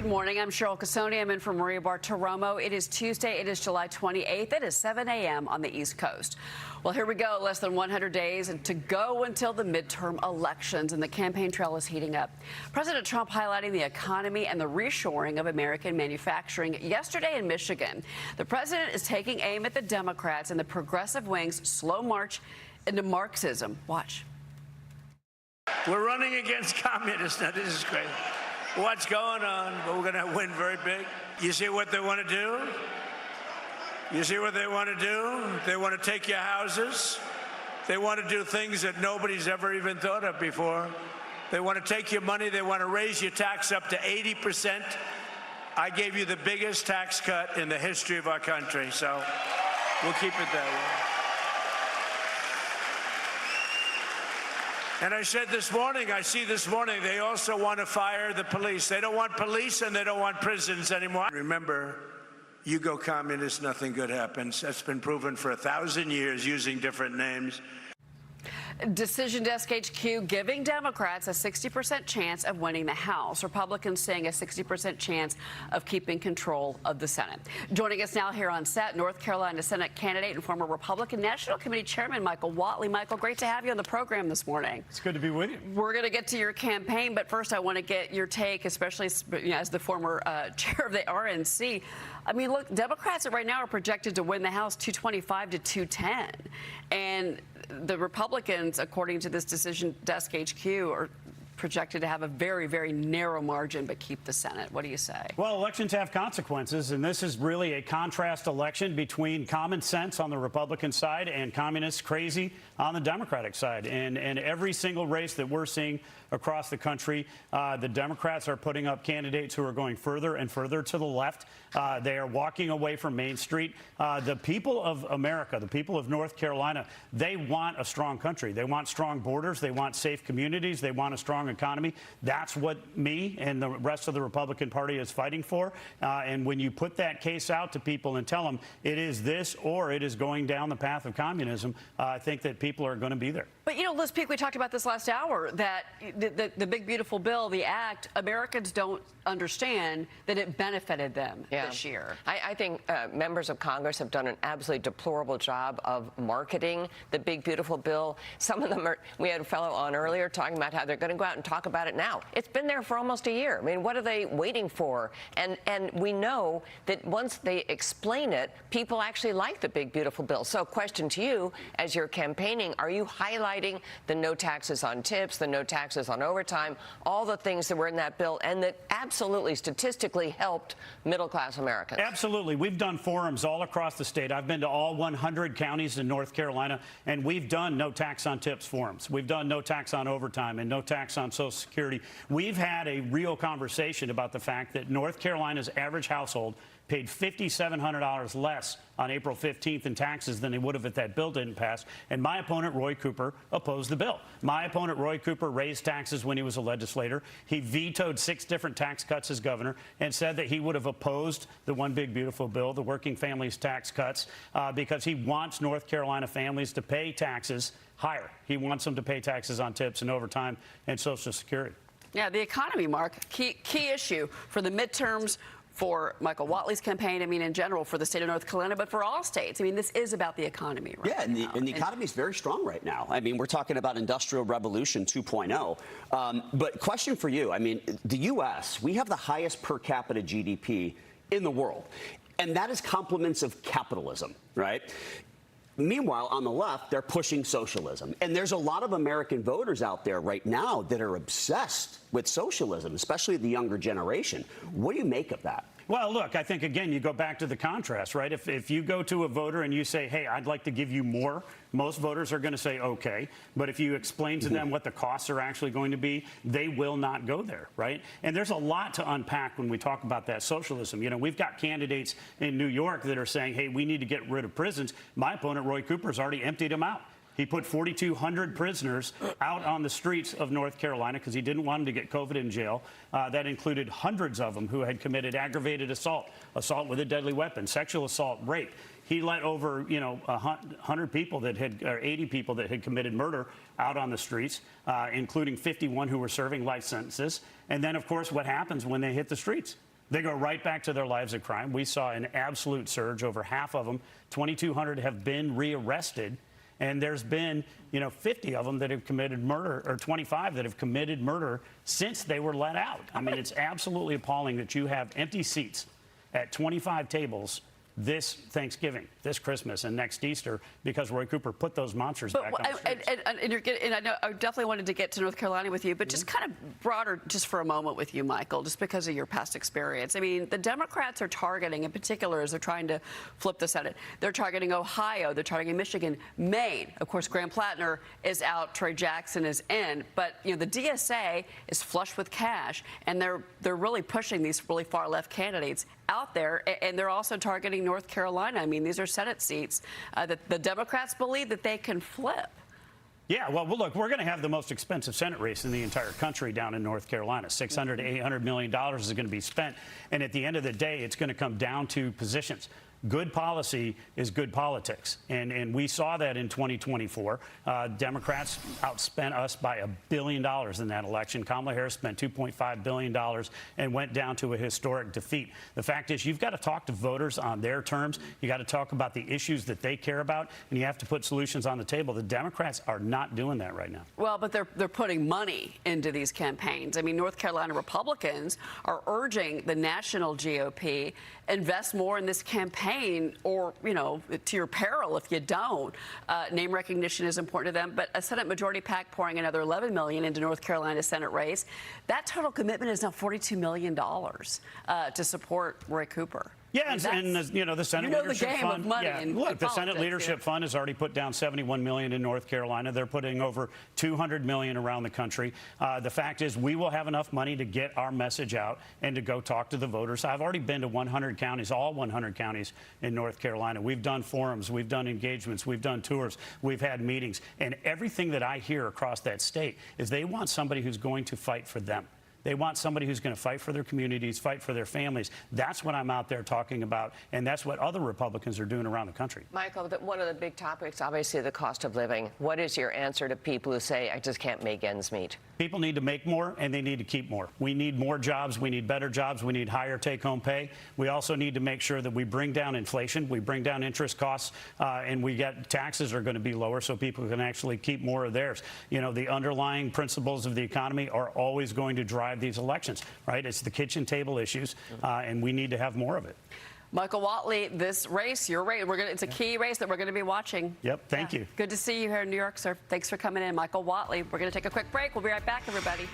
Good morning. I'm Cheryl Casoni. I'm in for Maria Bartiromo. It is Tuesday. It is July 28th. It is 7 a.m. on the East Coast. Well, here we go. Less than 100 days to go until the midterm elections, and the campaign trail is heating up. President Trump highlighting the economy and the reshoring of American manufacturing yesterday in Michigan. The president is taking aim at the Democrats and the progressive wing's slow march into Marxism. Watch. We're running against communists. Now, this is crazy. What's going on? But we're going to win very big. You see what they want to do? You see what they want to do? They want to take your houses. They want to do things that nobody's ever even thought of before. They want to take your money. They want to raise your tax up to 80%. I gave you the biggest tax cut in the history of our country, so we'll keep it that way. And I said this morning, I see this morning, they also want to fire the police. They don't want police and they don't want prisons anymore. Remember, you go communist, nothing good happens. That's been proven for 1,000 years using different names. Decision Desk HQ giving Democrats a 60% chance of winning the House. Republicans saying a 60% chance of keeping control of the Senate. Joining us now here on set, North Carolina Senate candidate and former Republican National Committee Chairman Michael Whatley. Michael, great to have you on the program this morning. It's good to be with you. We're going to get to your campaign, but first I want to get your take, especially as the former chair of the RNC. I mean, look, Democrats right now are projected to win the House 225 to 210. And the Republicans, according to this Decision Desk HQ, are projected to have a very, very narrow margin but keep the Senate. What do you say? Well, elections have consequences, and this is really a contrast election between common sense on the Republican side and communist crazy on the Democratic side. And every single race that we're seeing across the country, the Democrats are putting up candidates who are going further and further to the left. They are walking away from Main Street. The people of America, the people of North Carolina, they want a strong country. They want strong borders. They want safe communities. They want a strong economy. That's what me and the rest of the Republican Party is fighting for. And when you put that case out to people and tell them it is this or it is going down the path of communism, I think that people are going to be there. But, you know, Liz Peek, we talked about this last hour, that the big, beautiful bill, the act, Americans don't understand that it benefited them this year. I think members of Congress have done an absolutely deplorable job of marketing the big, beautiful bill. Some of them are, we had a fellow on earlier talking about how they're going to go out and talk about it now. It's been there for almost a year. I mean, what are they waiting for? And we know that once they explain it, people actually like the big, beautiful bill. So question to you, as you're campaigning, are you highlighting the no taxes on tips, the no taxes on overtime, all the things that were in that bill and that absolutely statistically helped middle-class Americans? Absolutely. We've done forums all across the state. I've been to all 100 counties in North Carolina, and we've done no tax on tips forums. We've done no tax on overtime and no tax on Social Security. We've had a real conversation about the fact that North Carolina's average household paid $5,700 less on April 15th in taxes than they would have if that bill didn't pass. And my opponent, Roy Cooper, opposed the bill. My opponent, Roy Cooper, raised taxes when he was a legislator. He vetoed 6 different tax cuts as governor and said that he would have opposed the one big, beautiful bill, the working families tax cuts, because he wants North Carolina families to pay taxes higher. He wants them to pay taxes on tips and overtime and Social Security. Yeah, the economy, Mark, key issue for the midterms, for Michael Whatley's campaign, I mean, in general, for the state of North Carolina, but for all states. I mean, this is about the economy right now. Yeah, and the economy is very strong right now. I mean, we're talking about Industrial Revolution 2.0. But question for you, I mean, the U.S., we have the highest per capita GDP in the world, and that is complements of capitalism, right? Meanwhile, on the left, they're pushing socialism. And there's a lot of American voters out there right now that are obsessed with socialism, especially the younger generation. What do you make of that? Well, look, I think, again, you go back to the contrast, right? If you go to a voter and you say, hey, I'd like to give you more, most voters are going to say, OK. But if you explain to them what the costs are actually going to be, they will not go there, right? And there's a lot to unpack when we talk about that socialism. You know, we've got candidates in New York that are saying, hey, we need to get rid of prisons. My opponent, Roy Cooper, has already emptied them out. He put 4,200 prisoners out on the streets of North Carolina because he didn't want them to get COVID in jail. That included hundreds of them who had committed aggravated assault, assault with a deadly weapon, sexual assault, rape. He let over, 100 people that had, or 80 people that had committed murder out on the streets, including 51 who were serving life sentences. And then, of course, what happens when they hit the streets? They go right back to their lives of crime. We saw an absolute surge. Over half of them, 2,200, have been rearrested. And there's been, 50 of them that have committed murder, or 25 that have committed murder since they were let out. I mean, it's absolutely appalling that you have empty seats at 25 tables this Thanksgiving, this Christmas, and next Easter because Roy Cooper put those monsters back on the streets. And I know I definitely wanted to get to North Carolina with you, but just kind of broader, just for a moment with you, Michael, just because of your past experience. I mean, the Democrats are targeting, in particular, as they're trying to flip the Senate, they're targeting Ohio, they're targeting Michigan, Maine. Of course, Graham Plattner is out, Troy Jackson is in, but the DSA is flush with cash, and they're really pushing these really far left candidates out there, and they're also targeting North Carolina. I mean, these are Senate seats that the Democrats believe that they can flip. Yeah, well, look, we're going to have the most expensive Senate race in the entire country down in North Carolina. $600 to $800 million is going to be spent, and at the end of the day, it's going to come down to positions. Good policy is good politics, and we saw that in 2024. Democrats outspent us by $1 billion in that election. Kamala Harris spent $2.5 billion and went down to a historic defeat. The fact is, you've got to talk to voters on their terms. You got to talk about the issues that they care about, and you have to put solutions on the table. The Democrats are not doing that right now. Well, but they're putting money into these campaigns. I mean, North Carolina Republicans are urging the national GOP invest more in this campaign, or, to your peril if you don't. Name recognition is important to them, but a Senate Majority PAC pouring another $11 million into North Carolina Senate race. That total commitment is now $42 million to support Roy Cooper. Yeah, and the Senate Leadership the game Fund. Of money Yeah, in look, the politics, Senate Leadership Fund has already put down $71 million in North Carolina. They're putting over $200 million around the country. The fact is, we will have enough money to get our message out and to go talk to the voters. I've already been to 100 counties, all 100 counties in North Carolina. We've done forums, we've done engagements, we've done tours, we've had meetings, and everything that I hear across that state is they want somebody who's going to fight for them. They want somebody who's going to fight for their communities, fight for their families. That's what I'm out there talking about, and that's what other Republicans are doing around the country. Michael, one of the big topics, obviously, the cost of living. What is your answer to people who say, I just can't make ends meet? People need to make more, and they need to keep more. We need more jobs. We need better jobs. We need higher take-home pay. We also need to make sure that we bring down inflation. We bring down interest costs, and we get taxes are going to be lower so people can actually keep more of theirs. The underlying principles of the economy are always going to drive these elections, right? It's the kitchen table issues, and we need to have more of it. Michael Whatley, this race, your race, it's a key race that we're going to be watching. Yep, thank you. Good to see you here in New York, sir. Thanks for coming in, Michael Whatley. We're going to take a quick break. We'll be right back, everybody.